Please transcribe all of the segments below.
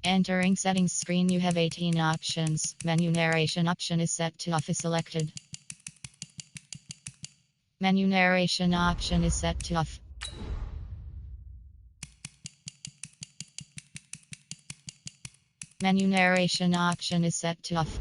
Entering settings screen, you have 18 options. Menu narration option is set to off is selected. Menu narration option is set to off. Menu narration option is set to off.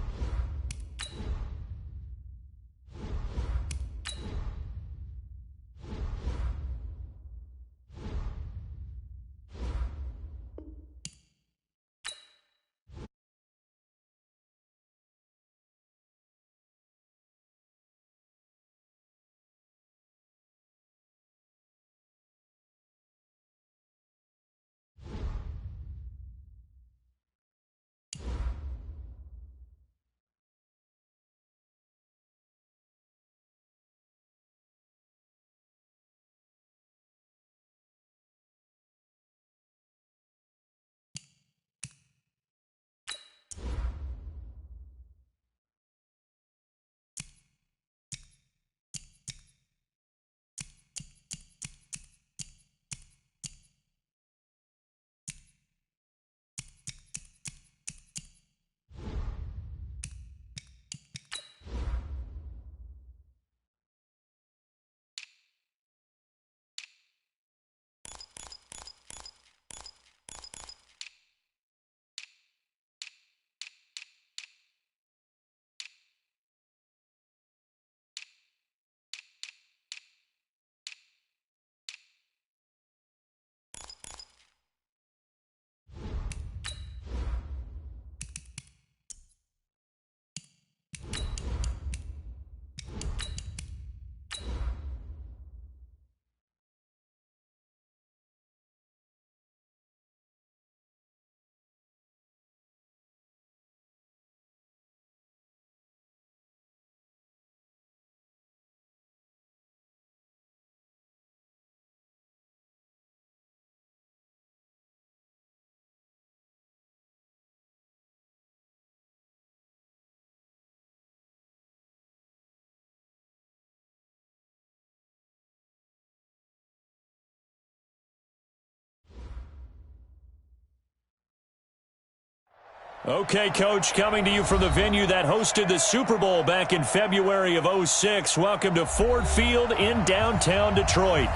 Okay, Coach, coming to you from the venue that hosted the Super Bowl back in February of '06. Welcome to Ford Field in downtown Detroit.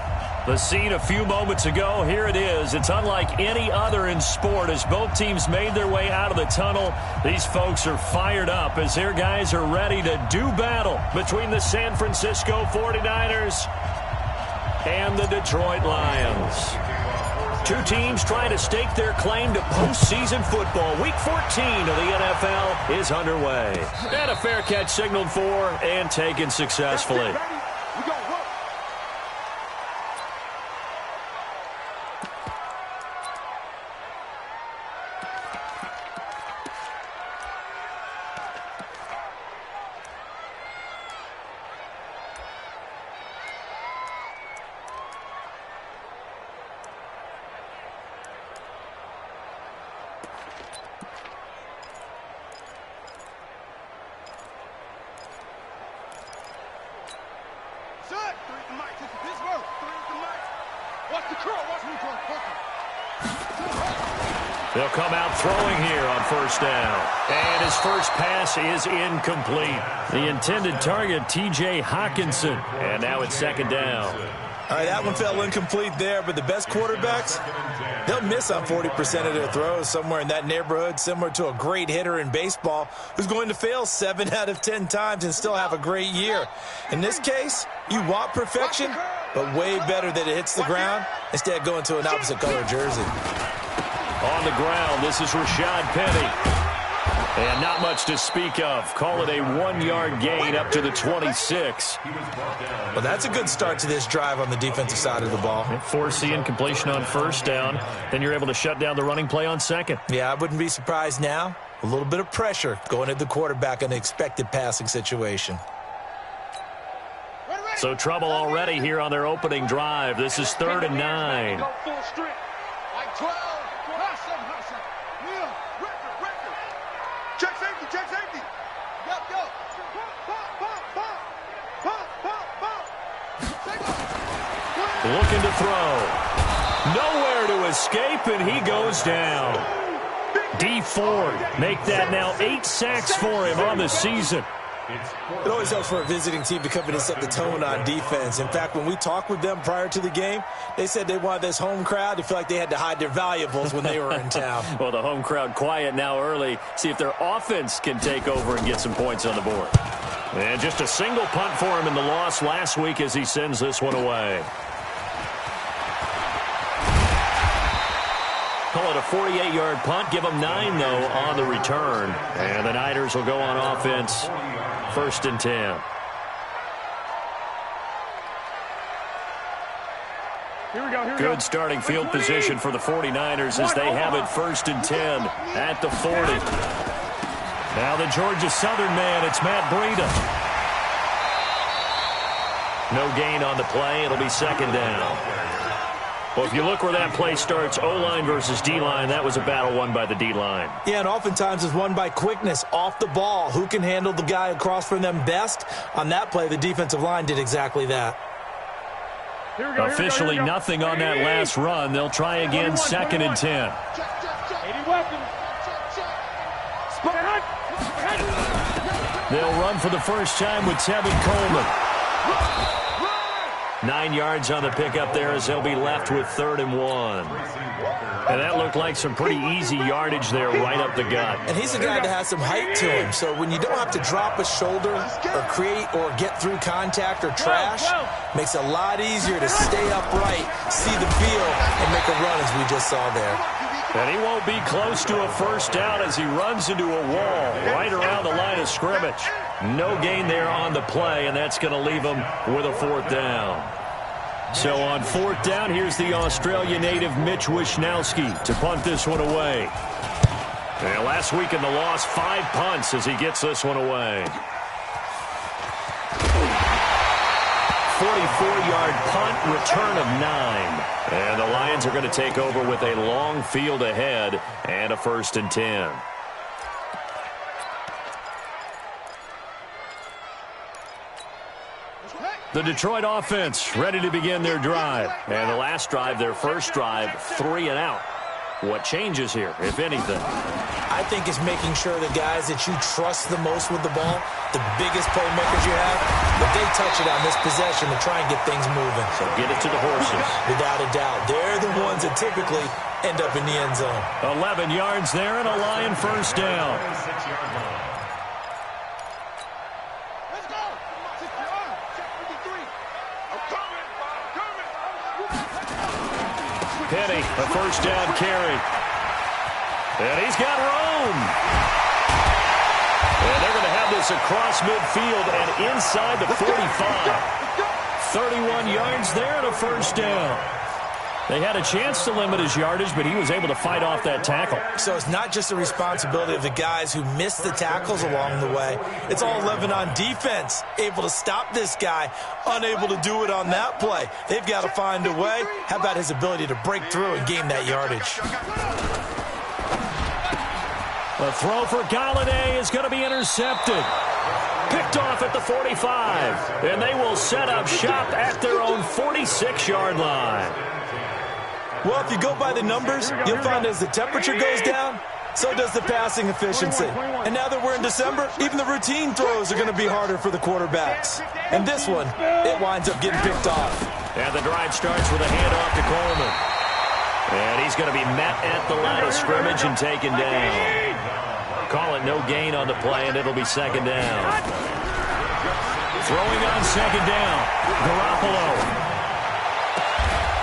The scene a few moments ago, here it is. It's unlike any other in sport as both teams made their way out of the tunnel. These folks are fired up as their guys are ready to do battle between the San Francisco 49ers and the Detroit Lions. Two teams trying to stake their claim to postseason football. Week 14 of the NFL is underway. And a fair catch signaled for and taken successfully. They'll come out throwing here on first down. And his first pass is incomplete. The intended target, T.J. Hawkinson. And now it's second down. All right, that one fell incomplete there, but the best quarterbacks, they'll miss on 40% of their throws, somewhere in that neighborhood, similar to a great hitter in baseball who's going to fail 7 out of 10 times and still have a great year. In this case, you want perfection, but way better that it hits the ground instead of going to an opposite color jersey. On the ground, this is Rashad Penny. And not much to speak of. Call it a 1-yard gain up to the 26. Well, that's a good start to this drive on the defensive side of the ball. Force the incompletion on first down. Then you're able to shut down the running play on second. Yeah, I wouldn't be surprised now. A little bit of pressure going at the quarterback in an expected passing situation. So trouble already here on their opening drive. This is 3rd and 9. Looking to throw. Nowhere to escape, and he goes down. D Ford make that now 8 sacks for him on the season. It always helps for a visiting team to come in and set the tone on defense. In fact, when we talked with them prior to the game, they said they wanted this home crowd to feel like they had to hide their valuables when they were in town. Well, the home crowd quiet now early. See if their offense can take over and get some points on the board. And just a single punt for him in the loss last week as he sends this one away. Call it a 48-yard punt. Give them 9, though, on the return. And the Niners will go on offense. 1st and 10. Good starting field position for the 49ers as they have it 1st and 10 at the 40. Now the Georgia Southern man, it's Matt Breida. No gain on the play. It'll be 2nd down. Well, if you look where that play starts, O-line versus D-line, that was a battle won by the D-line. Yeah, and oftentimes it's won by quickness off the ball. Who can handle the guy across from them best? On that play, the defensive line did exactly that. Officially nothing on that last run. They'll try again 2nd and 10. They'll run for the first time with Tevin Coleman. 9 yards on the pickup there as they'll be left with 3rd and 1. And that looked like some pretty easy yardage there right up the gut. And he's a guy that has some height to him. So when you don't have to drop a shoulder or create or get through contact or trash, makes it a lot easier to stay upright, see the field, and make a run as we just saw there. And he won't be close to a first down as he runs into a wall right around the line of scrimmage. No gain there on the play, and that's going to leave him with a 4th down. So on 4th down, here's the Australia native Mitch Wishnowsky to punt this one away. And last week in the loss, 5 punts as he gets this one away. 44-yard punt, return of 9. And the Lions are going to take over with a long field ahead and a 1st and 10. The Detroit offense ready to begin their drive. And the last drive, their first drive, 3 and out. What changes here, if anything? I think it's making sure the guys that you trust the most with the ball, the biggest playmakers you have, that they touch it on this possession to try and get things moving. So get it to the horses. Without a doubt. They're the ones that typically end up in the end zone. 11 yards there and a Lion first down. Penny, a first down carry. And he's got room. And they're going to have this across midfield and inside the 45. 31 yards there and a first down. They had a chance to limit his yardage, but he was able to fight off that tackle. So it's not just the responsibility of the guys who missed the tackles along the way. It's all 11 on defense, able to stop this guy, unable to do it on that play. They've got to find a way. How about his ability to break through and gain that yardage? The throw for Galladay is going to be intercepted. Picked off at the 45. And they will set up shop at their own 46-yard line. Well, if you go by the numbers, you'll find as the temperature goes down, so does the passing efficiency. And now that we're in December, even the routine throws are going to be harder for the quarterbacks. And this one, it winds up getting picked off. And the drive starts with a handoff to Coleman. And he's going to be met at the line of scrimmage and taken down. Call it no gain on the play, and it'll be 2nd down. Throwing on 2nd down, Garoppolo.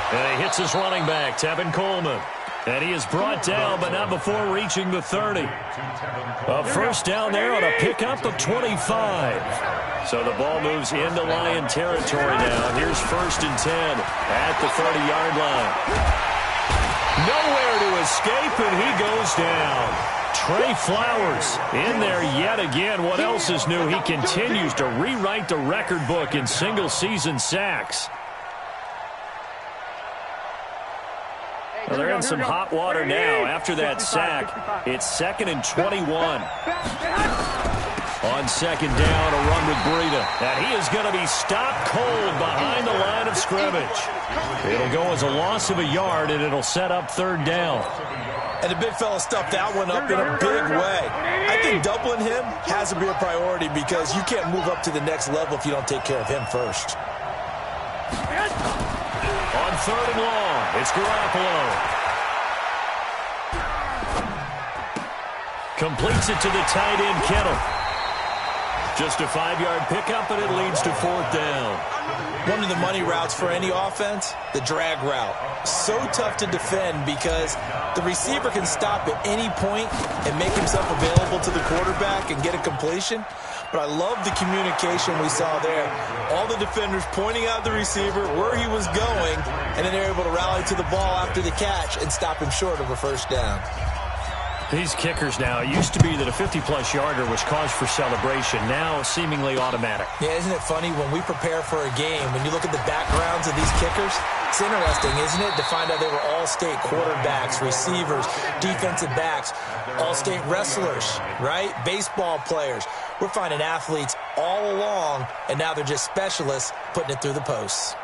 And he hits his running back, Tevin Coleman. And he is brought down, but not before reaching the 30. A first down there on a pickup of 25. So the ball moves into Lion territory now. Here's 1st and 10 at the 30-yard line. Nowhere to escape, and he goes down. Trey Flowers in there yet again. What else is new? He continues to rewrite the record book in single-season sacks. Well, they're in some hot water now after that sack. It's 2nd and 21. On 2nd down, a run with Breida. And he is going to be stopped cold behind the line of scrimmage. It'll go as a loss of a yard, and it'll set up 3rd down. And the big fella stuffed that one up in a big way. I think doubling him has to be a priority because you can't move up to the next level if you don't take care of him first. On 3rd and long, it's Garoppolo. Completes it to the tight end, Kittle. Just a 5-yard pickup, and it leads to 4th down. One of the money routes for any offense, the drag route. So tough to defend because the receiver can stop at any point and make himself available to the quarterback and get a completion. But I love the communication we saw there. All the defenders pointing out the receiver, where he was going, and then they're able to rally to the ball after the catch and stop him short of a 1st down. These kickers now, it used to be that a 50-plus yarder was cause for celebration. Now, seemingly automatic. Yeah, isn't it funny when we prepare for a game, when you look at the backgrounds of these kickers, it's interesting, isn't it, to find out they were all-state quarterbacks, receivers, defensive backs, all-state wrestlers, right? Baseball players. We're finding athletes all along, and now they're just specialists putting it through the posts.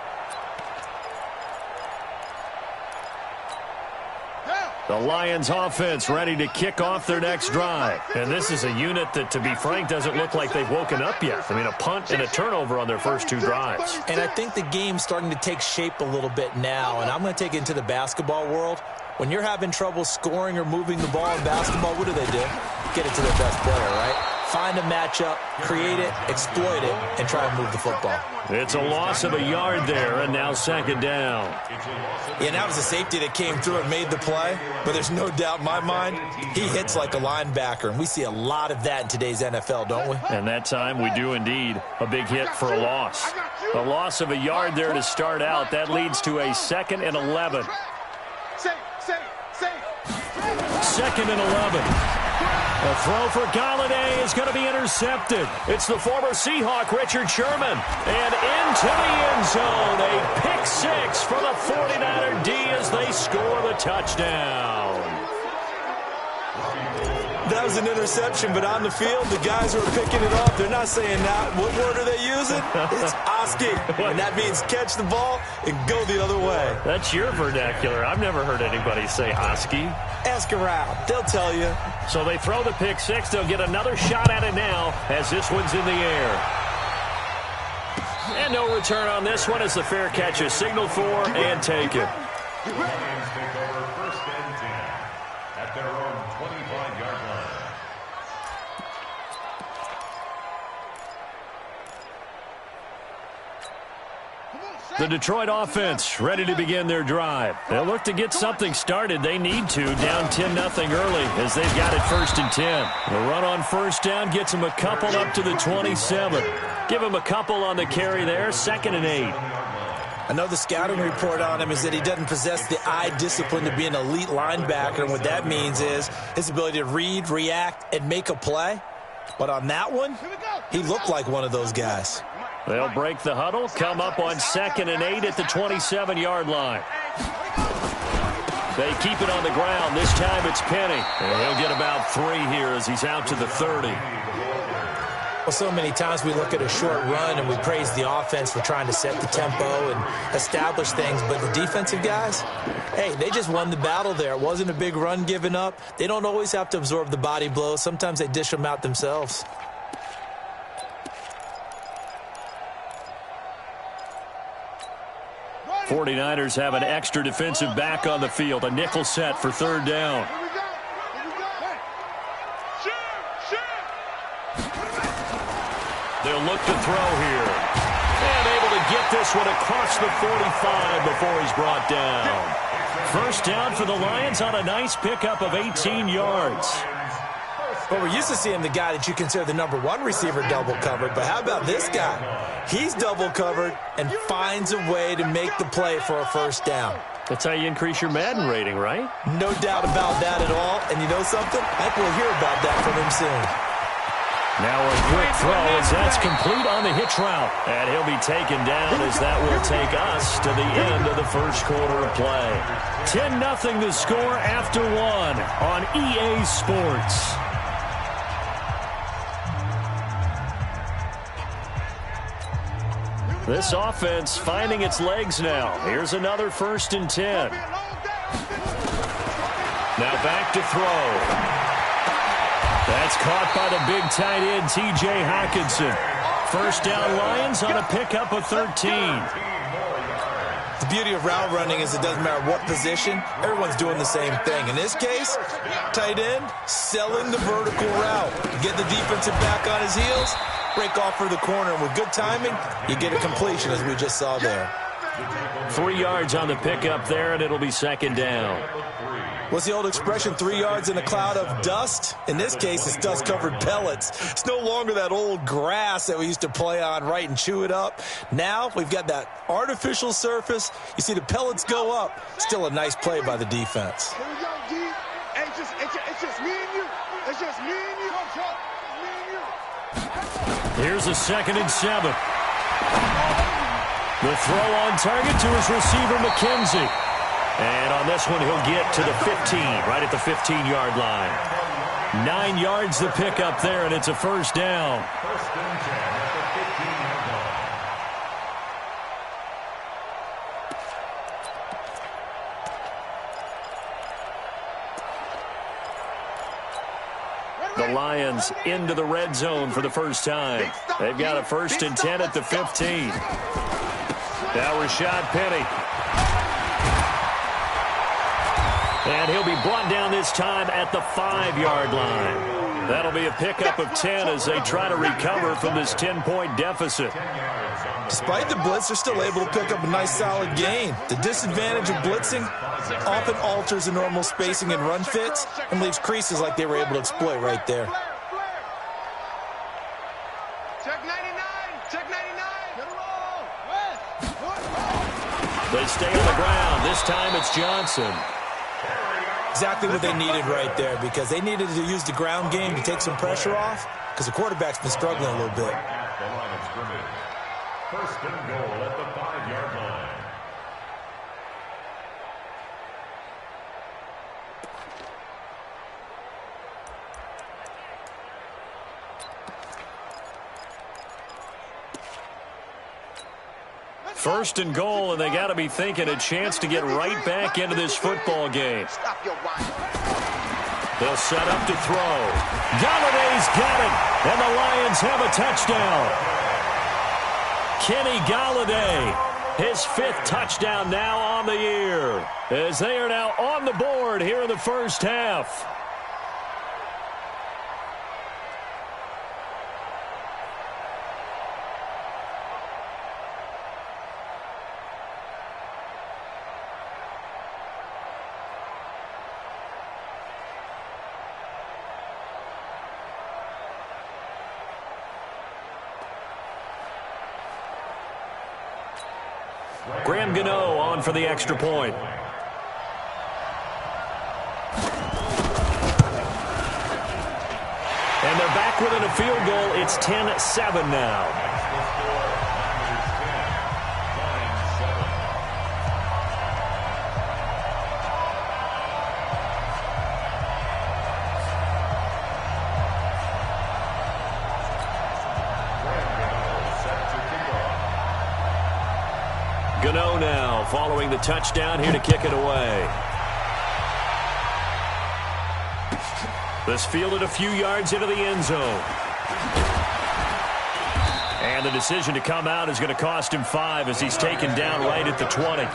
The Lions offense ready to kick off their next drive. And this is a unit that, to be frank, doesn't look like they've woken up yet. I mean, a punt and a turnover on their first 2 drives. And I think the game's starting to take shape a little bit now. And I'm going to take it into the basketball world. When you're having trouble scoring or moving the ball in basketball, what do? Get it to their best player, right? Find a matchup, create it, exploit it, and try and move the football. It's a loss of a yard there, and now 2nd down. Yeah, that was a safety that came through and made the play, but there's no doubt in my mind, he hits like a linebacker, and we see a lot of that in today's NFL, don't we? And that time we do indeed. A big hit for a loss. A loss of a yard there to start out. That leads to a 2nd and 11. 2nd and 11. A throw for Galladay is going to be intercepted. It's the former Seahawk, Richard Sherman. And into the end zone. A pick 6 for the 49er D as they score the touchdown. That was an interception, but on the field, the guys who are picking it off, they're not saying that. What word are they using? It's Oski. And that means catch the ball and go the other way. That's your vernacular. I've never heard anybody say Oski. Ask around. They'll tell you. So they throw the pick 6. They'll get another shot at it now as this one's in the air. And no return on this one as the fair catch is signaled for and taken. Lions take over 1st and 10 at their own 25-yard line. The Detroit offense ready to begin their drive. They'll look to get something started. They need to, down 10-0 early as they've got it 1st and 10. The run on 1st down gets them a couple up to the 27. Give them a couple on the carry there, 2nd and 8. I know the scouting report on him is that he doesn't possess the eye discipline to be an elite linebacker, and what that means is his ability to read, react, and make a play. But on that one, he looked like one of those guys. They'll break the huddle, come up on 2nd and 8 at the 27-yard line. They keep it on the ground. This time it's Penny. And he'll get about 3 here as he's out to the 30. Well, so many times we look at a short run and we praise the offense for trying to set the tempo and establish things, but the defensive guys, hey, they just won the battle there. It wasn't a big run given up. They don't always have to absorb the body blows. Sometimes they dish them out themselves. '49ers have an extra defensive back on the field, a nickel set for 3rd down. They'll look to throw here. And able to get this one across the 45 before he's brought down. 1st down for the Lions on a nice pickup of 18 yards. Well, we're used to seeing the guy that you consider the #1 receiver double covered, but how about this guy? He's double covered and finds a way to make the play for a 1st down. That's how you increase your Madden rating, right? No doubt about that at all. And you know something? I think we'll hear about that from him soon. Now a quick throw as that's complete on the hitch route. And he'll be taken down as that will take us to the end of the 1st quarter of play. 10-0 the score after 1 on EA Sports. This offense finding its legs now. Here's another 1st and 10. Now back to throw. That's caught by the big tight end, T.J. Hockenson. 1st down Lions on a pickup of 13. The beauty of route running is it doesn't matter what position, everyone's doing the same thing. In this case, tight end, selling the vertical route. Get the defensive back on his heels, break off for the corner, and with good timing, you get a completion as we just saw there. 3 yards on the pickup there, and it'll be 2nd down. What's the old expression, 3 yards in a cloud of dust? In this case, it's dust-covered pellets. It's no longer that old grass that we used to play on, right, and chew it up. Now we've got that artificial surface. You see the pellets go up. Still a nice play by the defense. Here we go, D. Hey, it's just me and you. It's just me and you. Me and you. Here's a 2nd and 7. The throw on target to his receiver, McKenzie. And on this one, he'll get to the 15, right at the 15-yard line. 9 yards the pickup there, and it's a 1st down. 1st and 10 at the 15-yard line. The Lions into the red zone for the first time. They've got a 1st and 10 at the 15. Now Rashad Penny. And he'll be brought down this time at the 5-yard line. That'll be a pickup of 10 as they try to recover from this 10-point deficit. Despite the blitz, they're still able to pick up a nice solid gain. The disadvantage of blitzing often alters the normal spacing and run fits and leaves creases like they were able to exploit right there. Check 99. Check 99. They stay on the ground. This time it's Johnson. Exactly what they needed right there, because they needed to use the ground game to take some pressure off, because the quarterback's been struggling a little bit. At the line of scrimmage. 1st and goal at the 5-yard line. First and goal, and they got to be thinking a chance to get right back into this football game. They'll set up to throw. Galladay's got it, and the Lions have a touchdown. Kenny Galladay, his 5th touchdown now on the year, as they are now on the board here in the first half. Graham Gano on for the extra point. And they're back within a field goal. It's 10-7 now. Gano now following the touchdown here to kick it away. This fielded a few yards into the end zone. And the decision to come out is going to cost him 5 as he's taken down right at the 20.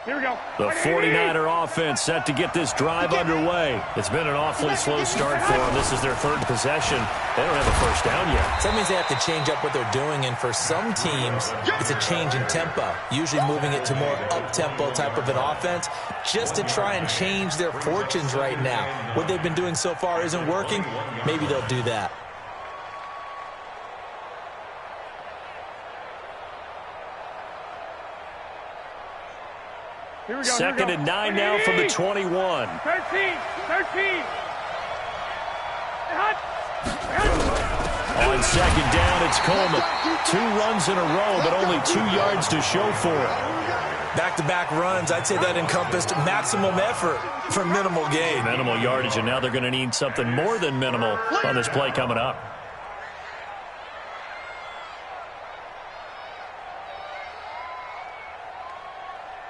Here we go. The 49er offense set to get this drive underway. It's been an awfully slow start for them. This is their third possession. They don't have a first down yet. So that means they have to change up what they're doing, and for some teams, it's a change in tempo, usually moving it to more up-tempo type of an offense, just to try and change their fortunes right now. What they've been doing so far isn't working. Maybe they'll do that. Here we go. Second and 9 now from the 21. 13. On second down, it's Coleman. 2 runs in a row, but only 2 yards to show for it. Back-to-back runs, I'd say that encompassed maximum effort for minimal gain. Minimal yardage, and now they're going to need something more than minimal on this play coming up.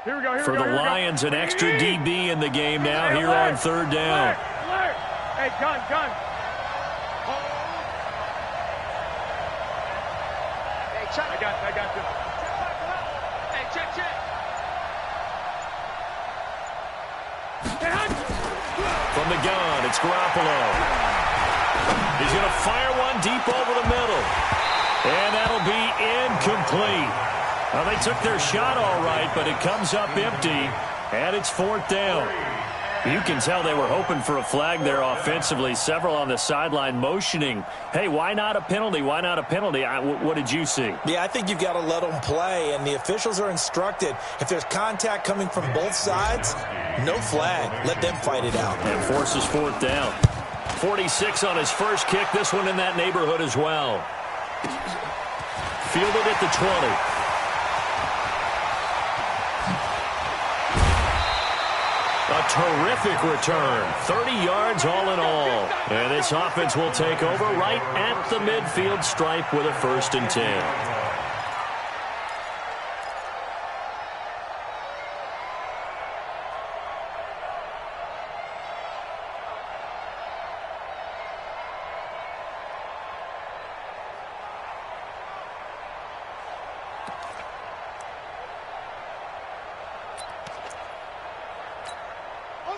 Here we go. For the Lions, an extra DB in the game now here on third down. Hey, gun. Hey, check. I got you. Hey, check. From the gun, it's Garoppolo. He's going to fire one deep over the middle. And that'll be incomplete. Well, they took their shot all right, but it comes up empty, and it's fourth down. You can tell they were hoping for a flag there offensively. Several on the sideline motioning, hey, why not a penalty? Why not a penalty? What did you see? Yeah, I think you've got to let them play, and the officials are instructed, if there's contact coming from both sides, no flag. Let them fight it out. And forces fourth down. 46 on his first kick. This one in that neighborhood as well. Fielded at the 20. A terrific return. 30 yards all in all. And this offense will take over right at the midfield stripe with a 1st and 10.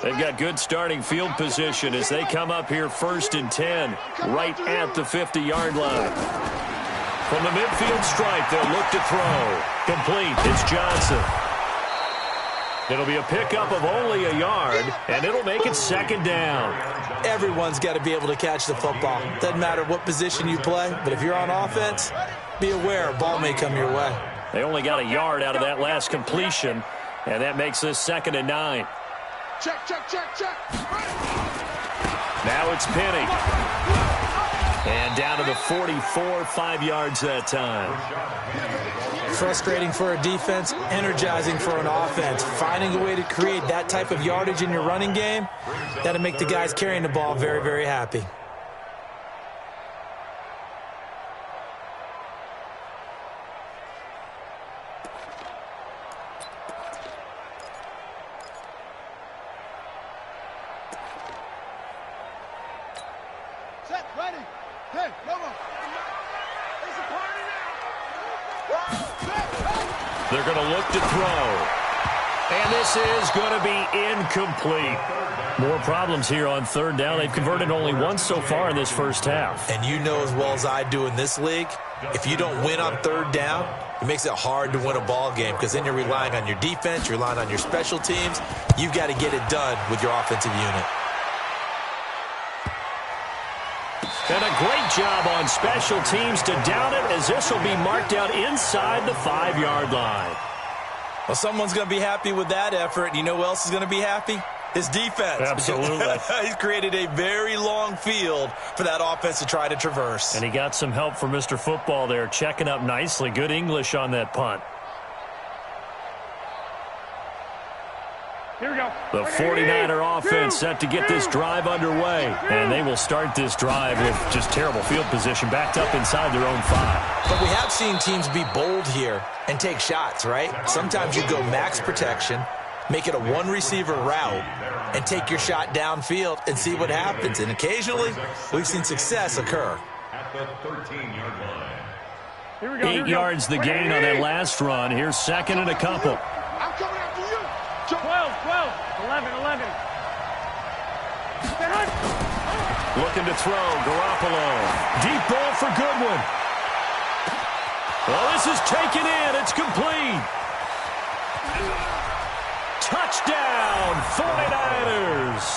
They've got good starting field position as they come up here 1st and 10, right at the 50-yard line. From the midfield stripe, they'll look to throw. Complete. It's Johnson. It'll be a pickup of only a yard, and it'll make it 2nd down. Everyone's got to be able to catch the football. Doesn't matter what position you play, but if you're on offense, be aware a ball may come your way. They only got a yard out of that last completion, and that makes this 2nd and 9. Check. Now it's Penny. And down to the 44, 5 yards that time. Frustrating for a defense, energizing for an offense. Finding a way to create that type of yardage in your running game, that'll make the guys carrying the ball very, very happy. They're going to look to throw. And this is going to be incomplete. More problems here on 3rd down. They've converted only once so far in this first half. And you know as well as I do in this league, if you don't win on 3rd down, it makes it hard to win a ball game because then you're relying on your defense, you're relying on your special teams. You've got to get it done with your offensive unit. And a great job on special teams to down it as this will be marked out inside the 5-yard line. Well, someone's going to be happy with that effort. You know who else is going to be happy? His defense. Absolutely. He's created a very long field for that offense to try to traverse. And he got some help from Mr. Football there, checking up nicely. Good English on that punt. Here we go. The 49er offense set to get this drive underway. And they will start this drive with just terrible field position, backed up inside their own 5. But we have seen teams be bold here and take shots, right? Sometimes you go max protection, make it a one-receiver route, and take your shot downfield and see what happens. And occasionally, we've seen success occur. At the 13-yard line. Here we go. 8 yards the gain on that last run. Here's 2nd and a couple. I'm coming after you. 12, 11, 11. Looking to throw, Garoppolo. Deep ball for Goodwin. Well, this is taken in. It's complete. Touchdown, 49ers.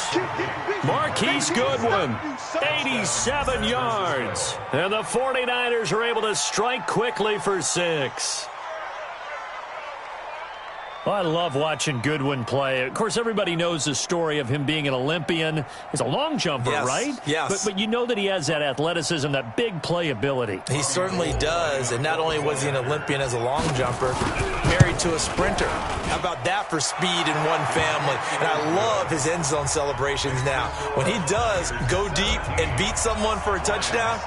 Marquise Goodwin, 87 yards. And the 49ers are able to strike quickly for 6. Well, I love watching Goodwin play. Of course, everybody knows the story of him being an Olympian. He's a long jumper, yes, right? Yes. But you know that he has that athleticism, that big play ability. He certainly does. And not only was he an Olympian as a long jumper, married to a sprinter. How about that for speed in one family? And I love his end zone celebrations now. When he does go deep and beat someone for a touchdown,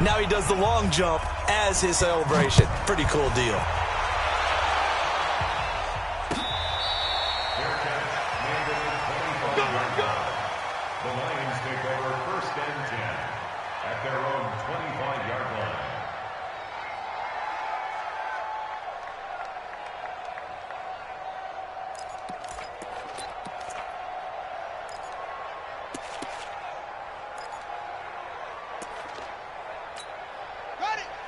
now he does the long jump as his celebration. Pretty cool deal. The Lions take over 1st and 10 at their own 25-yard line.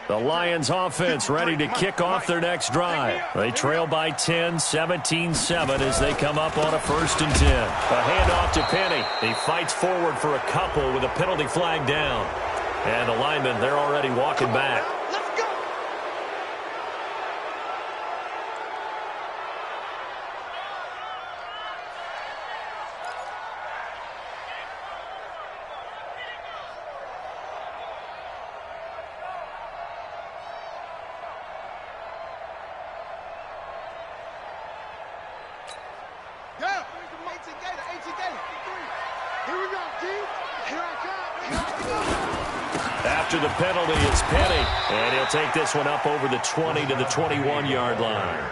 The Lions offense ready to kick off their next drive. They trail by 10, 17-7 as they come up on a 1st and 10. A handoff to Penny. He fights forward for a couple with a penalty flag down. And the linemen, they're already walking back. After the penalty, it's Penny. And he'll take this one up over the 20 to the 21-yard line.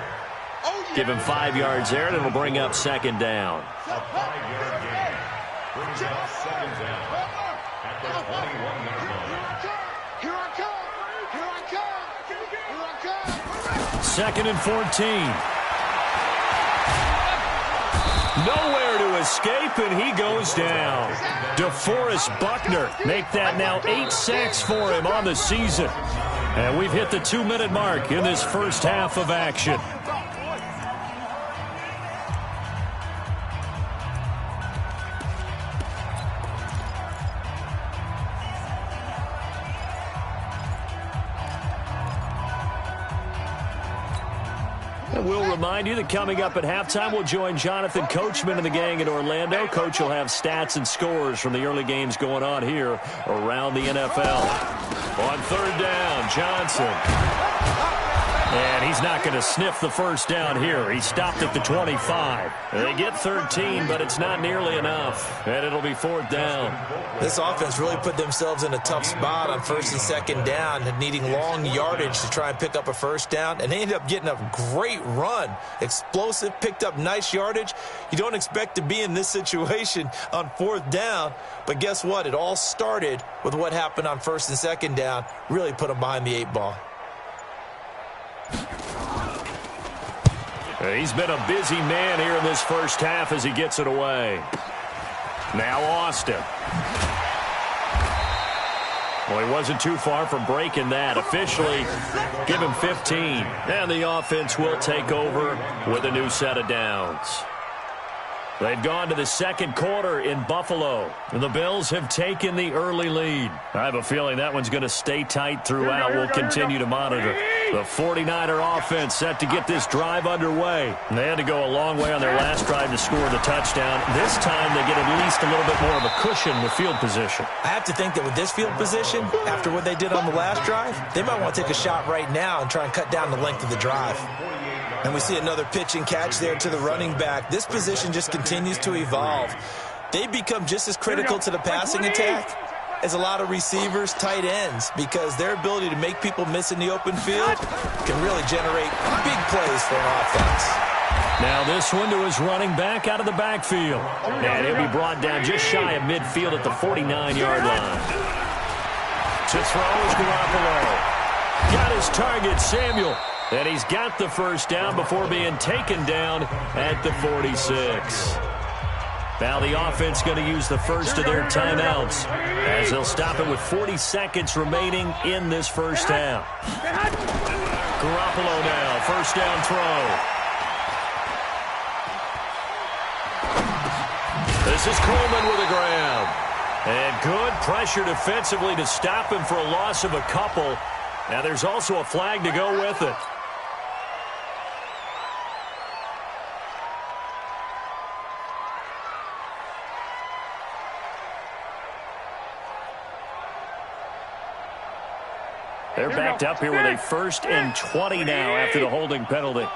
Give him 5 yards there, and it'll bring up 2nd down. A 5-yard gain brings up 2nd down at the 21-yard line. 2nd and 14. Nowhere to escape, and he goes down. DeForest Buckner make that now 8 sacks for him on the season. And we've hit the 2-minute mark in this first half of action. And we'll remind you that coming up at halftime, we'll join Jonathan Coachman and the gang in Orlando. Coach will have stats and scores from the early games going on here around the NFL. On 3rd down, Johnson. And he's not going to sniff the first down here. He stopped at the 25. They get 13, but it's not nearly enough. And it'll be 4th down. This offense really put themselves in a tough spot on 1st and 2nd down, needing long yardage to try and pick up a 1st down. And they ended up getting a great run. Explosive, picked up nice yardage. You don't expect to be in this situation on 4th down. But guess what? It all started with what happened on 1st and 2nd down. Really put them behind the 8 ball. He's been a busy man here in this first half as he gets it away. Now Austin. Well, he wasn't too far from breaking that. Officially, give him 15. And the offense will take over with a new set of downs. They've gone to the 2nd quarter in Buffalo, and the Bills have taken the early lead. I have a feeling that one's going to stay tight throughout. We'll continue to monitor. The 49er offense set to get this drive underway. And they had to go a long way on their last drive to score the touchdown. This time they get at least a little bit more of a cushion with field position. I have to think that with this field position, after what they did on the last drive, they might want to take a shot right now and try and cut down the length of the drive. And we see another pitch and catch there to the running back. This position just continues to evolve. They become just as critical to the passing attack as a lot of receivers, tight ends, because their ability to make people miss in the open field can really generate big plays for an offense. Now this one to his running back out of the backfield. And he'll be brought down just shy of midfield at the 49-yard line. To throw is Garoppolo. Got his target, Samuel. And he's got the first down before being taken down at the 46. Now the offense going to use the first of their timeouts as they'll stop it with 40 seconds remaining in this first half. Garoppolo now, first down throw. This is Coleman with a grab. And good pressure defensively to stop him for a loss of a couple. Now there's also a flag to go with it. They're backed up here with a 1st and 20 now after the holding penalty.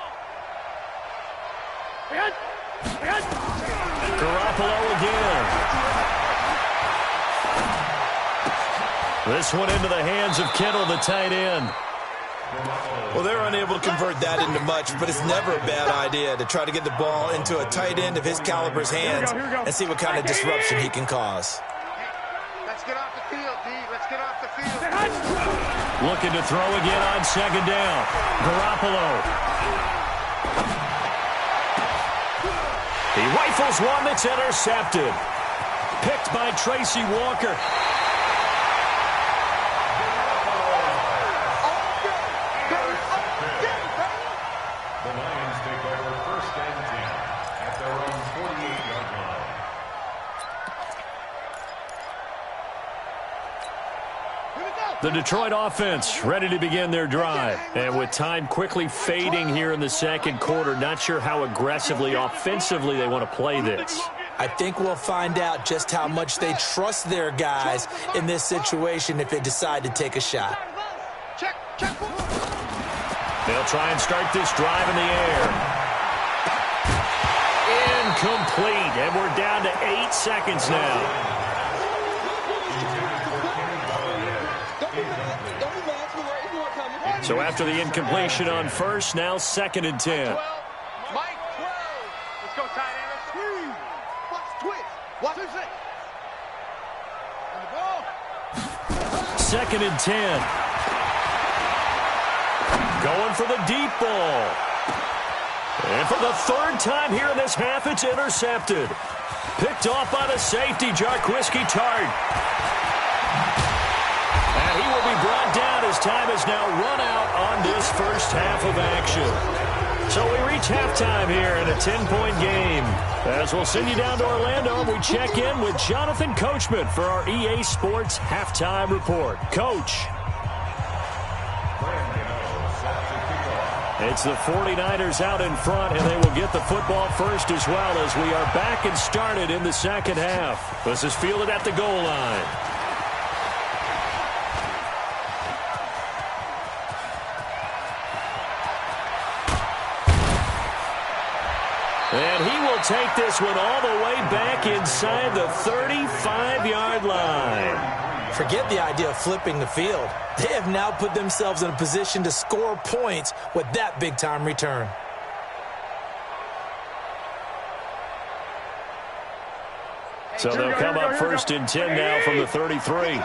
Garoppolo again. This one into the hands of Kittle, the tight end. Well, they're unable to convert that into much, but it's never a bad idea to try to get the ball into a tight end of his caliber's hands and see what kind of disruption he can cause. Let's get off the field, D. Let's get off the field. Looking to throw again on 2nd down. Garoppolo. He rifles one that's intercepted. Picked by Tracy Walker. The Lions take over 1st and 10 at their own 48-yard line. The Detroit offense ready to begin their drive. And with time quickly fading here in the second quarter, not sure how aggressively, offensively they want to play this. I think we'll find out just how much they trust their guys in this situation if they decide to take a shot. They'll try and start this drive in the air. Incomplete. And we're down to 8 seconds now. So after the incompletion on first, now 2nd and 10. Mike 12. Let's go, tight end. Squeeze. Watch twist. Watch it. On the ball. 2nd and 10. Going for the deep ball. And for the 3rd time here in this half, it's intercepted. Picked off by the safety, Jarquiski Tart. And he will be brought down as time has now run out on this first half of action. So we reach halftime here in a 10-point game. As we'll send you down to Orlando, and we check in with Jonathan Coachman for our EA Sports Halftime Report. Coach. It's the 49ers out in front, and they will get the football first as well as we are back and started in the second half. This is fielded at the goal line. And he will take this one all the way back inside the 35-yard line. Forget the idea of flipping the field. They have now put themselves in a position to score points with that big-time return. So they'll come up 1st and 10 now from the 33.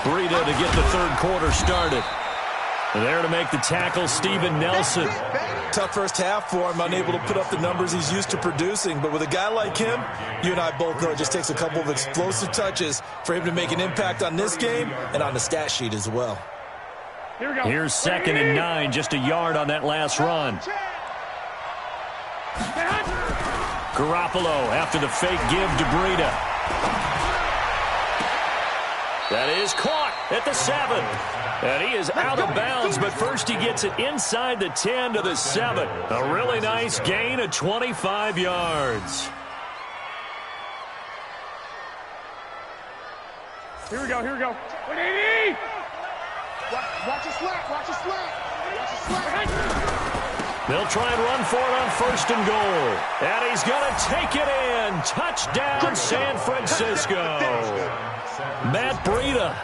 Breida to get the 3rd quarter started. There to make the tackle, Steven Nelson. Tough first half for him, unable to put up the numbers he's used to producing. But with a guy like him, you and I both know it just takes a couple of explosive touches for him to make an impact on this game and on the stat sheet as well. Here's 2nd and 9, just a yard on that last run. Garoppolo after the fake give to Breida. That is caught at the 7. And he is out of bounds, but first he gets it inside the 10 to the 7. A really nice gain of 25 yards. Here we go. Watch your slack. Watch your slack. They'll try and run for it on 1st and goal. And he's going to take it in. Touchdown, San Francisco. Matt Breida,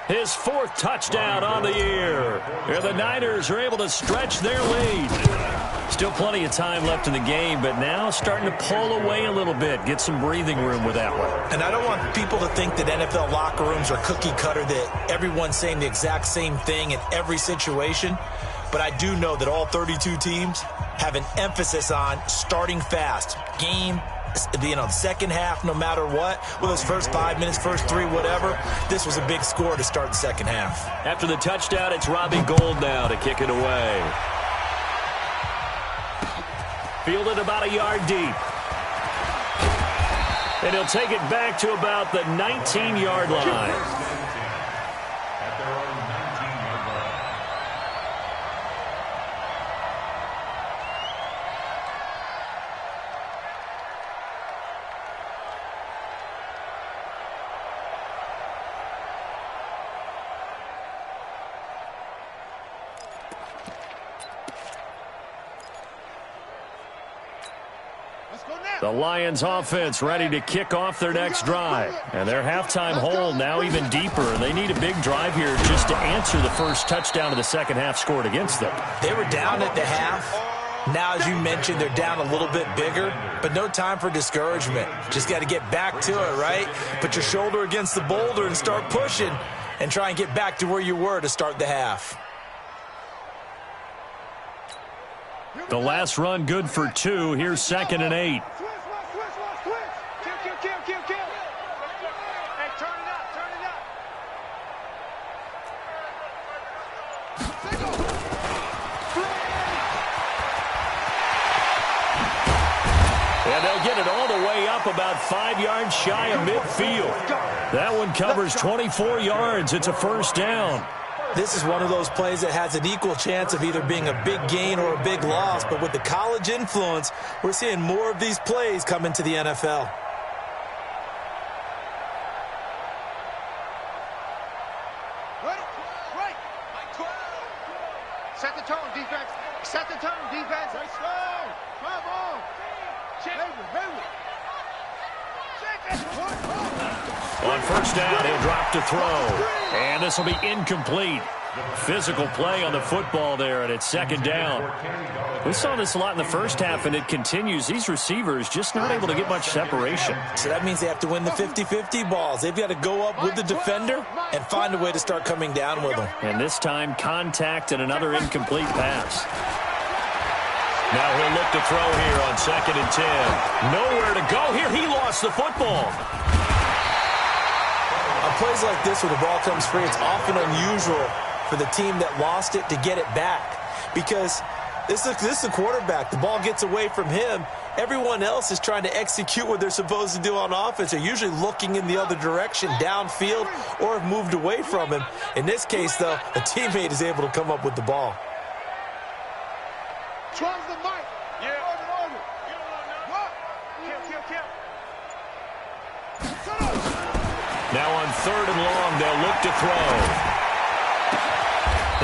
his 4th touchdown on the year. And the Niners are able to stretch their lead. Still plenty of time left in the game, but now starting to pull away a little bit. Get some breathing room with that one. And I don't want people to think that NFL locker rooms are cookie cutter, that everyone's saying the exact same thing in every situation. But I do know that all 32 teams have an emphasis on starting fast. Game, the second half, no matter what, whether it's first 5 minutes, first 3, whatever, this was a big score to start the second half. After the touchdown, it's Robbie Gould now to kick it away. Fielded about a yard deep. And he'll take it back to about the 19-yard line. The Lions offense ready to kick off their next drive. And their halftime hole now even deeper. And they need a big drive here just to answer the first touchdown of the second half scored against them. They were down at the half. Now, as you mentioned, they're down a little bit bigger, but no time for discouragement. Just got to get back to it, right? Put your shoulder against the boulder and start pushing and try and get back to where you were to start the half. The last run good for 2. Here's 2nd and 8. And they'll get it all the way up about 5 yards shy of midfield. That one covers 24 yards. It's a first down. This is one of those plays that has an equal chance of either being a big gain or a big loss. But with the college influence, we're seeing more of these plays come into the NFL. Right. Set the tone, defense. Set the tone, defense. Let's go. Come on. On first down, he'll drop to throw. And this will be incomplete. Physical play on the football there, and it's 2nd down. We saw this a lot in the first half, and it continues. These receivers just not able to get much separation. So that means they have to win the 50-50 balls. They've got to go up with the defender and find a way to start coming down with them. And this time, contact and another incomplete pass. Now he'll look to throw here on 2nd and 10. Nowhere to go here. He lost the football. On plays like this where the ball comes free, it's often unusual for the team that lost it to get it back. Because this is the quarterback. The ball gets away from him. Everyone else is trying to execute what they're supposed to do on offense. They're usually looking in the other direction, downfield, or have moved away from him. In this case, though, a teammate is able to come up with the ball. Charge the mic. Yeah. Order. What? Kill. Now on 3rd and long, they'll look to throw.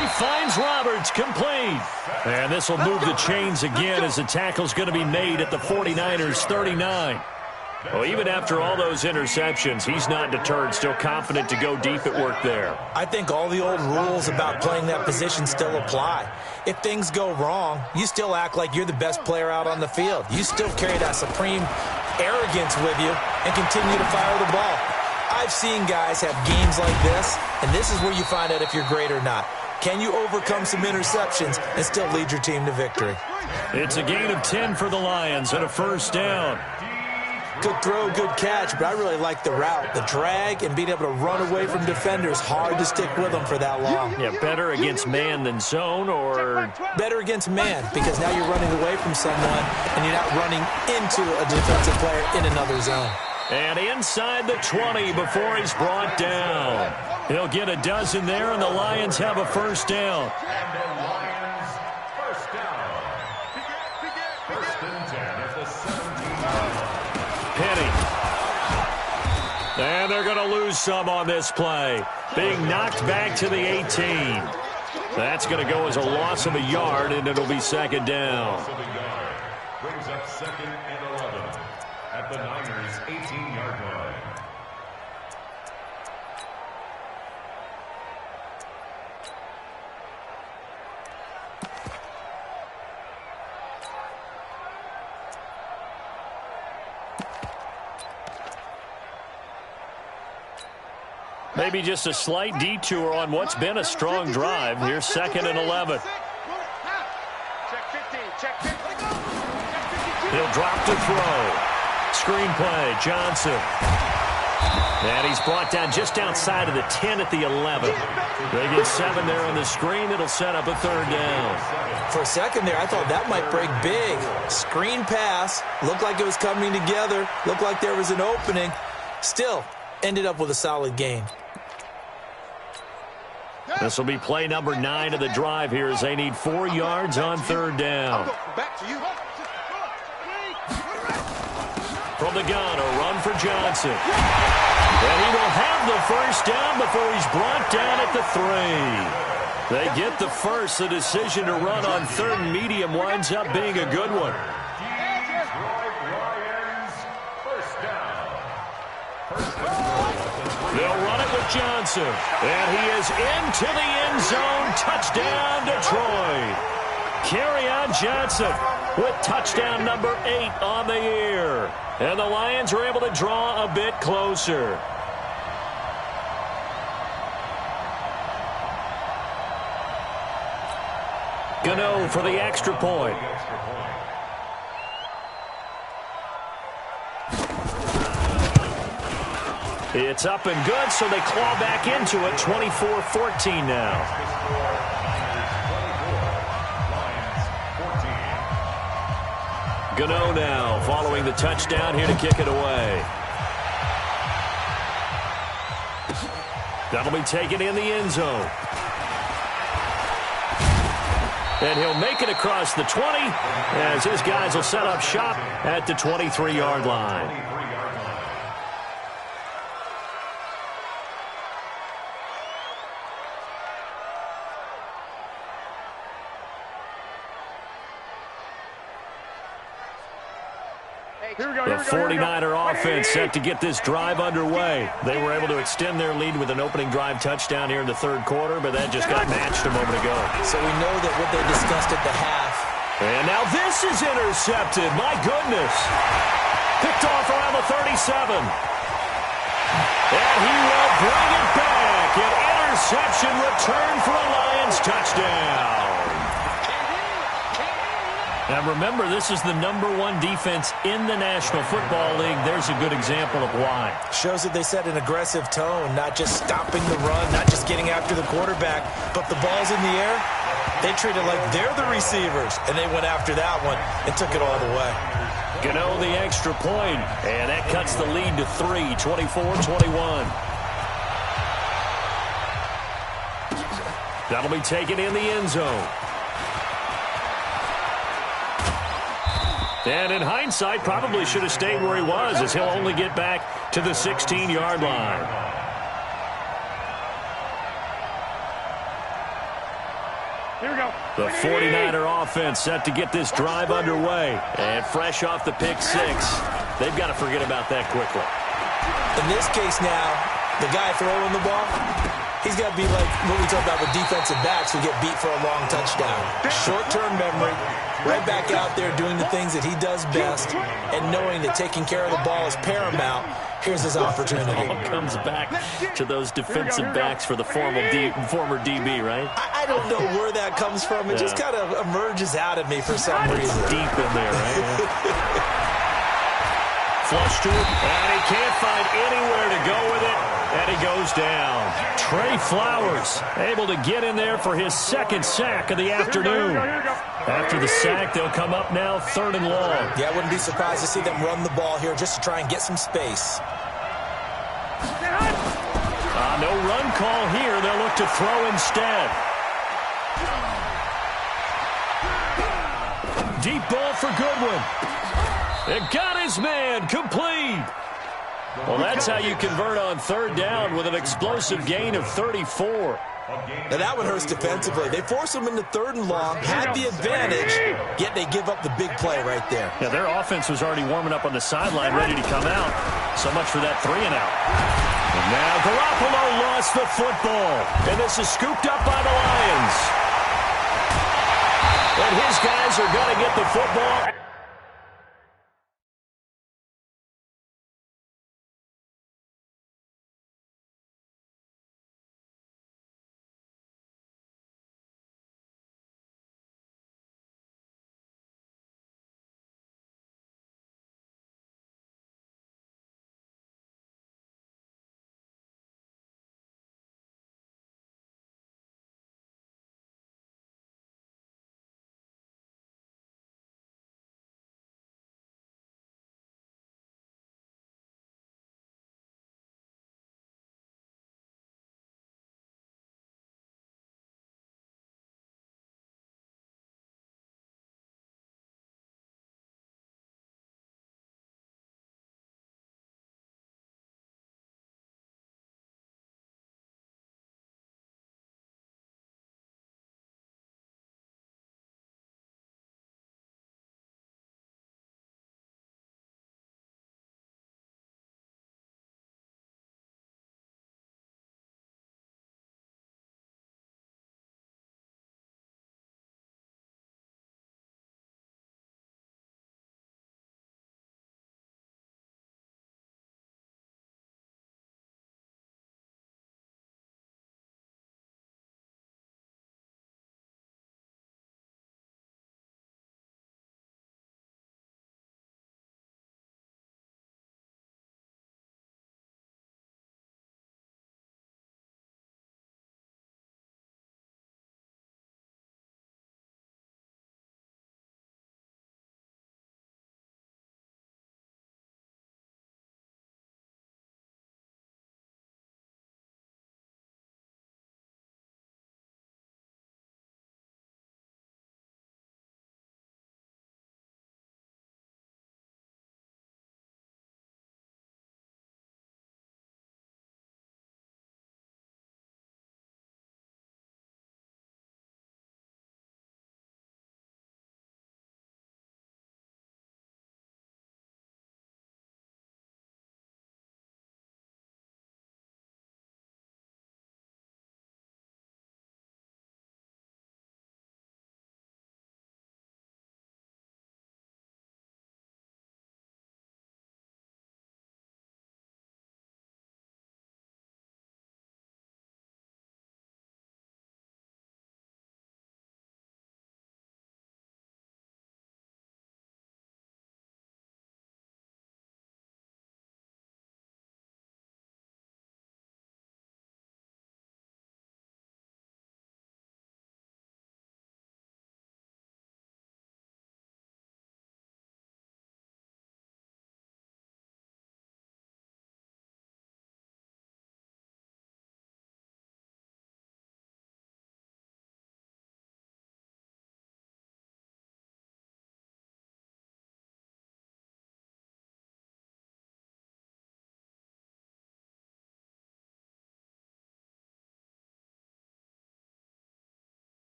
He finds Roberts, complete. And this will move the chains again as the tackle's going to be made at the 49ers' 39. Well, even after all those interceptions, he's not deterred, still confident to go deep at work there. I think all the old rules about playing that position still apply. If things go wrong, you still act like you're the best player out on the field. You still carry that supreme arrogance with you and continue to fire the ball. I've seen guys have games like this, and this is where you find out if you're great or not. Can you overcome some interceptions and still lead your team to victory? It's a gain of 10 for the Lions and a first down. Good throw, good catch, but I really like the route. The drag and being able to run away from defenders, hard to stick with them for that long. Yeah, better against man than zone, or better against man, because now you're running away from someone and you're not running into a defensive player in another zone. And inside the 20 before he's brought down. He'll get a dozen there, and the Lions have a first down. And the Lions first down. First and 10 at the 17. Penny. And they're going to lose some on this play. Being knocked back to the 18. That's going to go as a loss of a yard, and it'll be 2nd down. Brings up 2nd and 11 at the Niners' 18-yard line. Maybe just a slight detour on what's been a strong drive. Here's 2nd and 11. He'll drop to throw. Screenplay, Johnson. And he's brought down just outside of the 10 at the 11. They get 7 there on the screen. It'll set up a 3rd down. For a second there, I thought that might break big. Screen pass. Looked like it was coming together. Looked like there was an opening. Still, ended up with a solid gain. This will be play number 9 of the drive here as they need 4 yards on 3rd down. Back to you. From the gun, a run for Johnson. And he will have the 1st down before he's brought down at the 3. They get the first. The decision to run on 3rd and medium winds up being a good one. They'll run it with Johnson. And he is into the end zone. Touchdown, Detroit. Kerryon Johnson with touchdown number 8 on the year. And the Lions are able to draw a bit closer. Gano for the extra point. It's up and good, so they claw back into it. 24-14 now. Gano now following the touchdown here to kick it away. That'll be taken in the end zone. And he'll make it across the 20 as his guys will set up shop at the 23-yard line. The 49er offense set to get this drive underway. They were able to extend their lead with an opening drive touchdown here in the 3rd quarter, but that just got matched a moment ago. So we know that what they discussed at the half. And now this is intercepted. My goodness. Picked off around the 37. And he will bring it back. An interception return for a Lions touchdown. And remember, this is the number 1 defense in the National Football League. There's a good example of why. Shows that they set an aggressive tone, not just stopping the run, not just getting after the quarterback, but the ball's in the air. They treat it like they're the receivers, and they went after that one and took it all the way. Gano the extra point, and that cuts the lead to 3, 24-21. That'll be taken in the end zone. And in hindsight, probably should have stayed where he was, as he'll only get back to the 16-yard line. Here we go. The 49er offense set to get this drive underway. And fresh off the pick 6, they've got to forget about that quickly. In this case now, the guy throwing the ball, he's got to be like what we talk about with defensive backs who get beat for a long touchdown. Short-term memory, right back out there doing the things that he does best, and knowing that taking care of the ball is paramount. Here's his opportunity. All comes back to those defensive backs for the former DB, right? I don't know where that comes from. It just kind of emerges out of me for some reason. Deep in there, right? Flush to it, and he can't find anywhere to go with it, and he goes down. Trey Flowers able to get in there for his 2nd sack of the afternoon. After the sack, they'll come up now 3rd and long. Yeah, I wouldn't be surprised to see them run the ball here just to try and get some space. No run call here. They'll look to throw instead. Deep ball for Goodwin. It got his man complete. Well, that's how you convert on 3rd down with an explosive gain of 34. Now that one hurts defensively. They force him into 3rd and long, had the advantage, yet they give up the big play right there. Yeah, their offense was already warming up on the sideline, ready to come out. So much for that 3 and out. And now Garoppolo lost the football, and this is scooped up by the Lions. And his guys are going to get the football.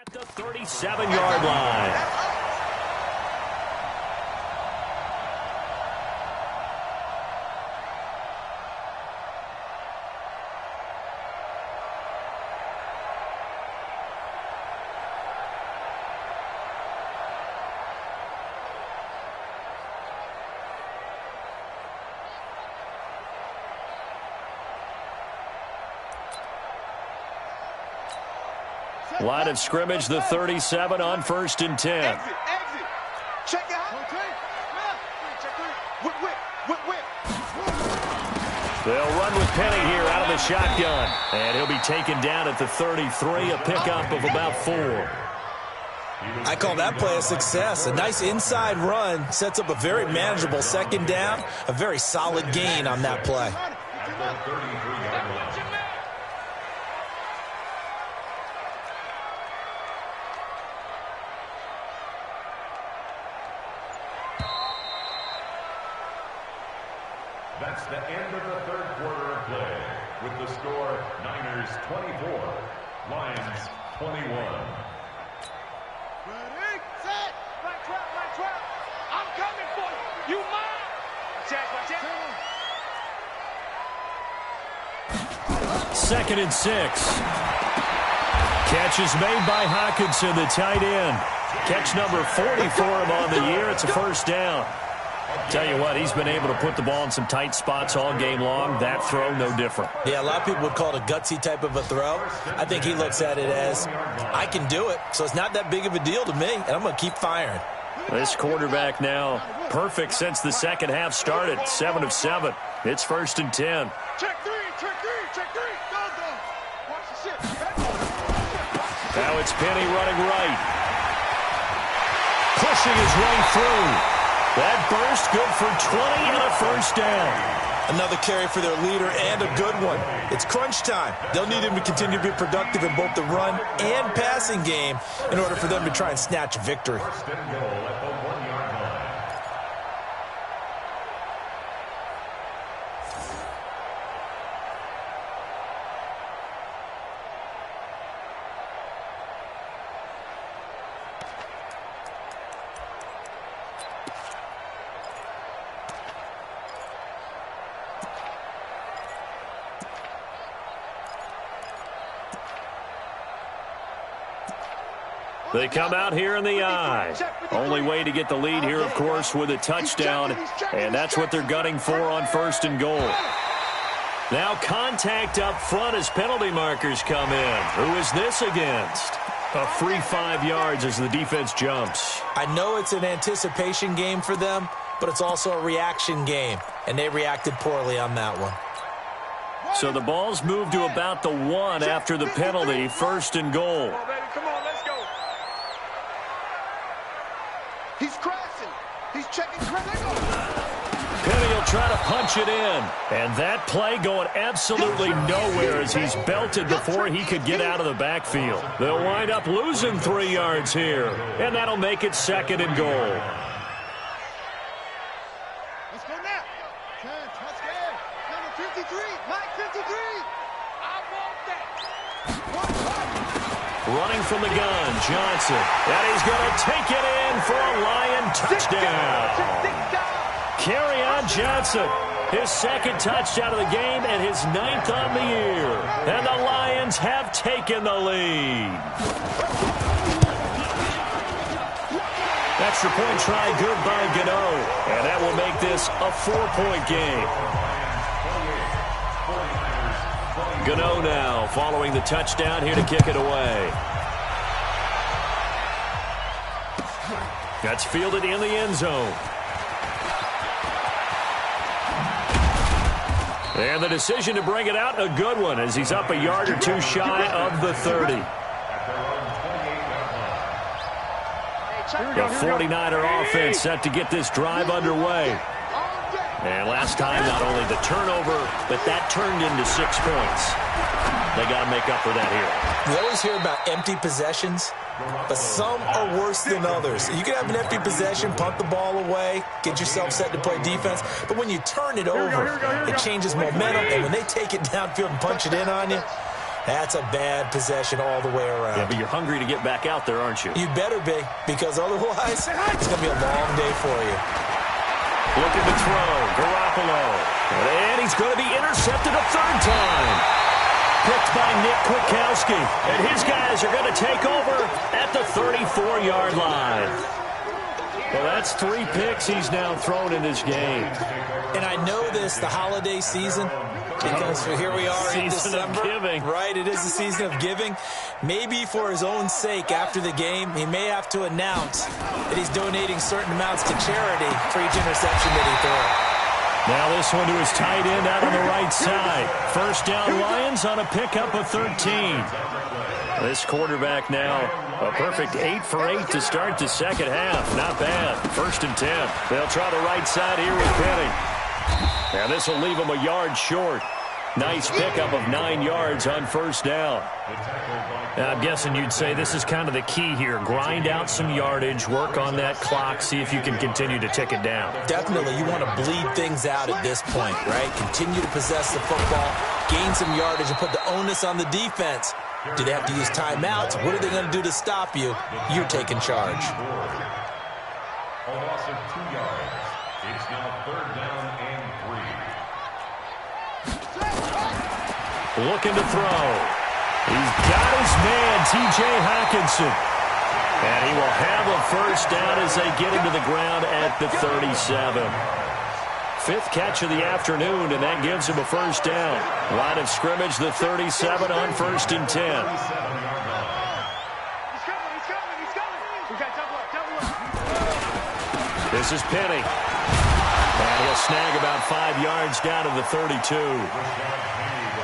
At the 37-yard line. Line of scrimmage, the 37 on 1st and 10. Exit. Check it out. Whip. They'll run with Penny here out of the shotgun. And he'll be taken down at the 33, a pickup of about 4. I call that play a success. A nice inside run sets up a very manageable 2nd down. A very solid gain on that play. That's the end of the 3rd quarter of play. With the score, Niners 24, Lions 21. Ready, set, black trap. I'm coming for you. You mine. Watch out. 2nd and 6. Catch is made by Hawkinson, the tight end. Catch number 40 for him on the year. It's a 1st down. Tell you what, he's been able to put the ball in some tight spots all game long. That throw, no different. Yeah, a lot of people would call it a gutsy type of a throw. I think he looks at it as, I can do it, so it's not that big of a deal to me, and I'm going to keep firing. This quarterback now perfect since the 2nd half started. 7 of 7. It's 1st and 10. Check three. Go. Watch the shit. Now it's Penny running right. Pushing his way through. That burst good for 20 and a 1st down. Another carry for their leader and a good one. It's crunch time. They'll need him to continue to be productive in both the run and passing game in order for them to try and snatch a victory. 1st and goal at the 1-yard line. They come out here in the eye. Only way to get the lead here, of course, with a touchdown, and that's what they're gunning for on 1st and goal. Now contact up front as penalty markers come in. Who is this against? A free 5 yards as the defense jumps. I know it's an anticipation game for them, but it's also a reaction game, and they reacted poorly on that one. So the ball's moved to about the 1 after the penalty, 1st and goal. Come on, baby. Come on, let's go. He's crashing. He's checking. Penny will try to punch it in. And that play going absolutely nowhere as he's belted before he could get out of the backfield. They'll wind up losing 3 yards here. And that'll make it 2nd and goal. Let's go now. Touchdown. Number 53. Mike 53. I want that. Running from the gun, Johnson. And he's going to take it in for a Lion touchdown. Kerryon Johnson, his 2nd touchdown of the game and his 9th on the year. And the Lions have taken the lead. Extra point try good by Gano. And that will make this a 4-point game. Gano now following the touchdown here to kick it away. That's fielded in the end zone. And the decision to bring it out, a good one, as he's up a yard or 2 shy of the 30. The 49er offense set to get this drive underway. And last time, not only the turnover, but that turned into 6 points. They got to make up for that here. We always hear about empty possessions, but some are worse than others. You can have an empty possession, punt the ball away, get yourself set to play defense, but when you turn it over, it changes momentum, and when they take it downfield and punch it in on you, That's a bad possession all the way around. Yeah, but you're hungry to get back out there, aren't you? You better be, because otherwise it's going to be a long day for you. Looking to throw, Garoppolo. And he's going to be intercepted a third time. Picked by Nick Kwiatkowski. And his guys are going to take over at the 34-yard line. Well, that's 3 picks he's now thrown in this game. And I know this, the holiday season, because here we are in December. Season of giving. Right, it is the season of giving. Maybe for his own sake after the game, he may have to announce that he's donating certain amounts to charity for each interception that he throws. Now this one to his tight end out on the right side. First down Lions on a pickup of 13. This quarterback now a perfect 8 for 8 to start the second half. Not bad. 1st and 10. They'll try the right side here with Penny. And this will leave him a yard short. Nice pickup of 9 yards on first down. Now, I'm guessing you'd say this is kind of the key here. Grind out some yardage, work on that clock, see if you can continue to tick it down. Definitely, you want to bleed things out at this point, right? Continue to possess the football, gain some yardage, and put the onus on the defense. Do they have to use timeouts? What are they going to do to stop you? You're taking charge. A loss of 2 yards. It's now 3rd down and 3. Looking to throw. He's got his man, T.J. Hockenson. And he will have a first down as they get him to the ground at the 37. 5th catch of the afternoon, and that gives him a first down. Line of scrimmage, the 37 on 1st and 10. This is Penny. And he'll snag about 5 yards down to the 32.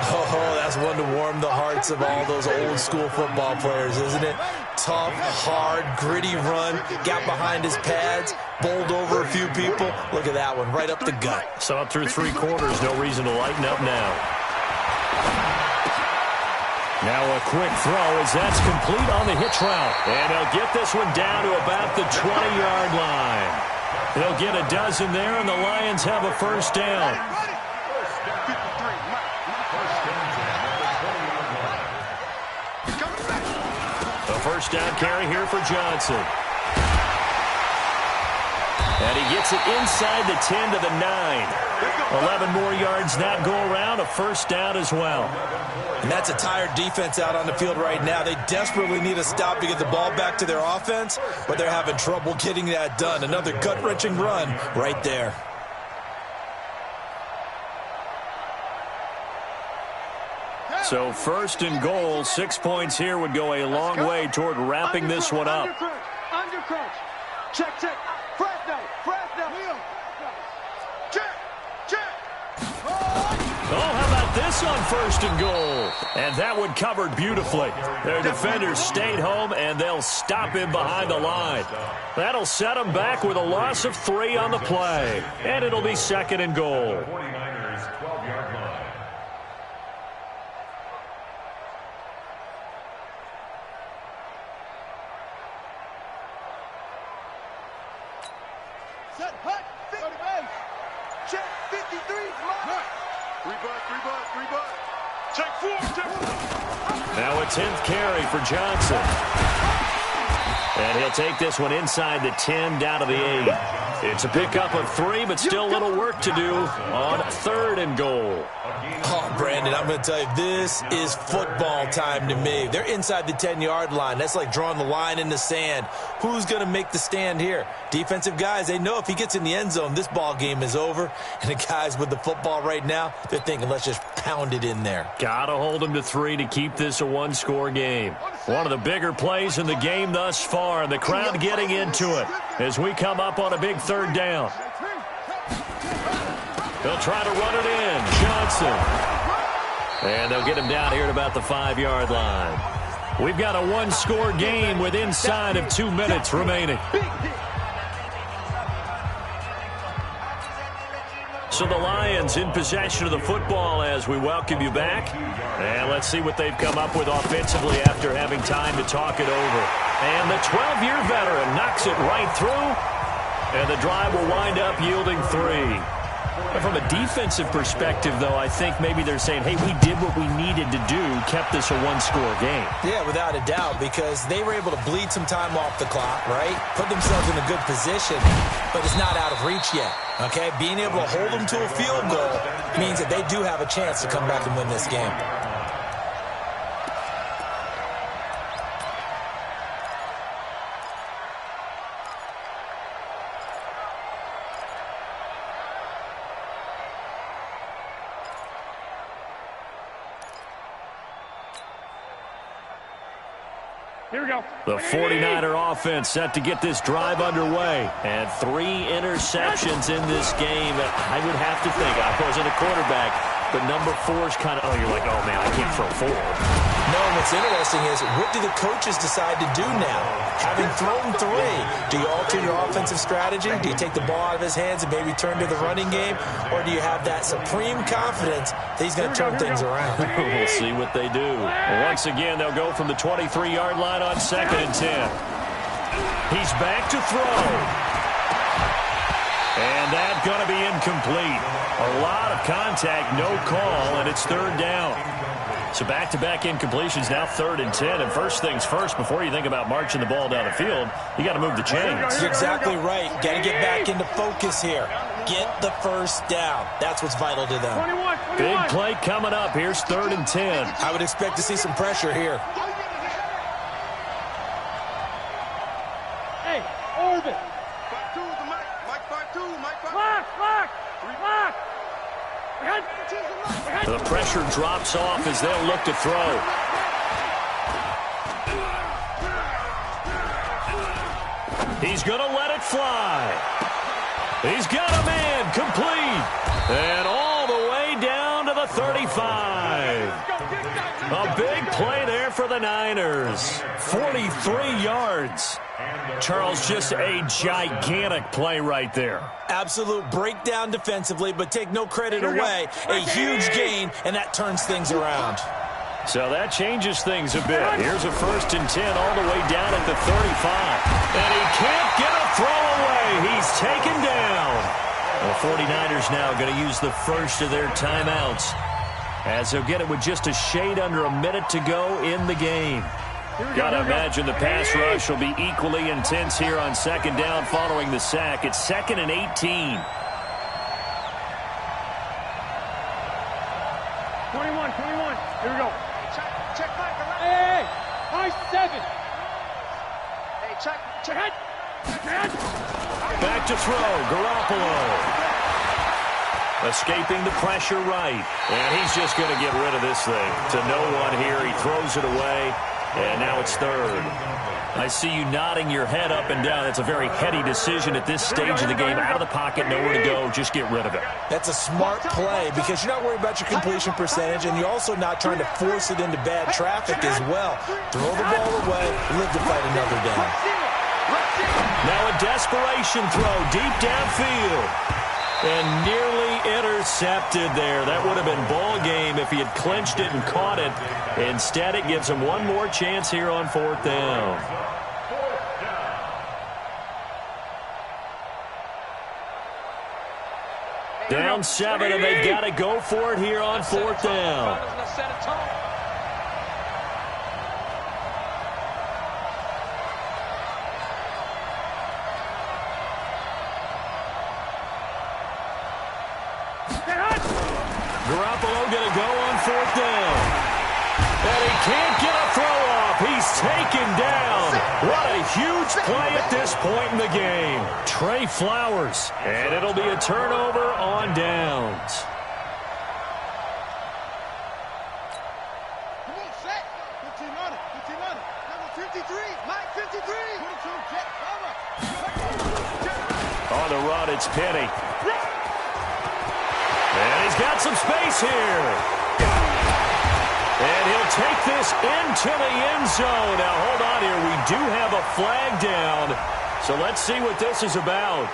Oh, that's one to warm the hearts of all those old school football players, isn't it? Tough, hard, gritty run, got behind his pads, bowled over a few people. Look at that one, right up the gut. So up through 3 quarters, no reason to lighten up now. Now a quick throw as that's complete on the hitch route. And they'll get this one down to about the 20-yard line. They'll get a dozen there, and the Lions have a first down. First down carry here for Johnson. And he gets it inside the 10 to the 9. 11 more yards that go around, a first down as well. And that's a tired defense out on the field right now. They desperately need a stop to get the ball back to their offense, but they're having trouble getting that done. Another gut-wrenching run right there. So 1st and goal, 6 points here would go a long way toward wrapping this one up. Under crunch. Check. Fresno. Check. Oh, how about this on 1st and goal? And that one covered beautifully. Their defenders stayed home, and they'll stop him behind the line. That'll set them back with a loss of 3 on the play. And it'll be 2nd and goal. 49ers 12-yard line. Set, hut, 50. Check, 53. Three butt. Check 4. Now a 10th carry for Johnson. And he'll take this one inside the 10 down to the 8. It's a pickup of 3, but still a little work to do on 3rd and goal. Oh, Brandon, I'm going to tell you, this is football time to me. They're inside the 10-yard line. That's like drawing the line in the sand. Who's going to make the stand here? Defensive guys, they know if he gets in the end zone, this ball game is over. And the guys with the football right now, they're thinking, let's just pound it in there. Got to hold him to 3 to keep this a 1-score game. One of the bigger plays in the game thus far, and the crowd getting into it as we come up on a big 3rd down. They'll try to run it in. Johnson. And they'll get him down here at about the 5-yard line. We've got a 1-score game with inside of 2 minutes remaining. So the Lions in possession of the football as we welcome you back. And let's see what they've come up with offensively after having time to talk it over. And the 12-year veteran knocks it right through. And the drive will wind up yielding 3. And from a defensive perspective, though, I think maybe they're saying, hey, we did what we needed to do, kept this a one-score game. Yeah, without a doubt, because they were able to bleed some time off the clock, right? Put themselves in a good position, but it's not out of reach yet, okay? Being able to hold them to a field goal means that they do have a chance to come back and win this game. Here we go. The 49er offense set to get this drive underway. And 3 interceptions in this game. I would have to think, I wasn't a quarterback, but number 4 is kind of, oh, you're like, oh, man, I can't throw 4. No, and what's interesting is, what do the coaches decide to do now? Having thrown 3, do you alter your offensive strategy? Do you take the ball out of his hands and maybe turn to the running game? Or do you have that supreme confidence that he's going to turn things around? We'll see what they do. Once again, they'll go from the 23-yard line on 2nd and 10. He's back to throw. And that's going to be incomplete. A lot of contact, no call, and it's 3rd down. So back-to-back incompletions, now 3rd and 10. And first things first, before you think about marching the ball down the field, you got to move the chains. You're exactly right. Got to get back into focus here. Get the first down. That's what's vital to them. 21. Big play coming up. Here's 3rd and 10. I would expect to see some pressure here. Hey, Orbit. 5-2 the mic. Mike 5-2. Mike 5-2. Lock. The pressure drops off as they'll look to throw. He's going to let it fly. He's got a man complete. And all the way down to the 35. A big play there for the Niners. 43 yards. Charles, just a gigantic play right there. Absolute breakdown defensively, but take no credit away. A huge gain, and that turns things around. So that changes things a bit. Here's a 1st and 10 all the way down at the 35. And he can't get a throw away. He's taken down. The 49ers now going to use the first of their timeouts, as they'll get it with just a shade under a minute to go in the game. Got to imagine the pass rush will be equally intense here on 2nd down following the sack. It's 2nd and 18. 21. Here we go. Check back. Hey. High 7. Hey, check it. Back to throw. Garoppolo. Escaping the pressure right. And he's just going to get rid of this thing. To no one here. He throws it away. And now it's 3rd. I see you nodding your head up and down. It's a very heady decision at this stage of the game. Out of the pocket, nowhere to go. Just get rid of it. That's a smart play because you're not worried about your completion percentage, and you're also not trying to force it into bad traffic as well. Throw the ball away, live to fight another down. Now a desperation throw deep downfield. And nearly intercepted there. That would have been ball game if he had clinched it and caught it. Instead, it gives him one more chance here on 4th down. Down 7, and they've got to go for it here on 4th down. Garoppolo going to go on 4th down. And he can't get a throw off. He's taken down. What a huge play at this point in the game. Trey Flowers. And it'll be a turnover on downs. Come on, set. 15 on it. Number 53. Mike 53. 22. Jet. On the run, it's Penny. And he's got some space here. And he'll take this into the end zone. Now, hold on here. We do have a flag down. So let's see what this is about.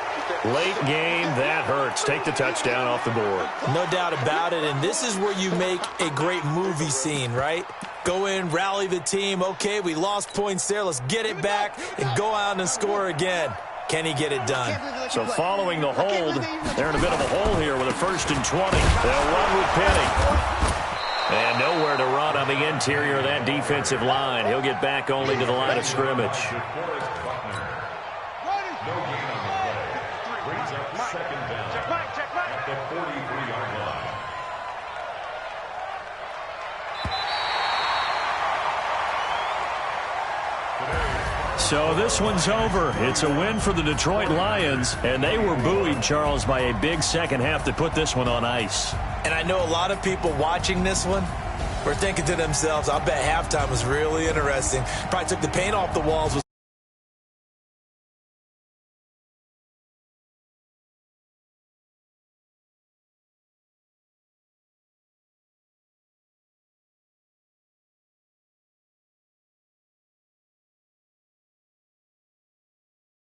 Late game, that hurts. Take the touchdown off the board. No doubt about it, and this is where you make a great movie scene, right? Go in, rally the team. Okay, we lost points there. Let's get it back and go out and score again. Can he get it done? So following the hold, they're in a bit of a hole here with a 1st and 20. They'll run with Penny. And nowhere to run on the interior of that defensive line. He'll get back only to the line of scrimmage. So this one's over. It's a win for the Detroit Lions, and they were buoyed, Charles, by a big second half to put this one on ice. And I know a lot of people watching this one were thinking to themselves, I bet halftime was really interesting. Probably took the paint off the walls.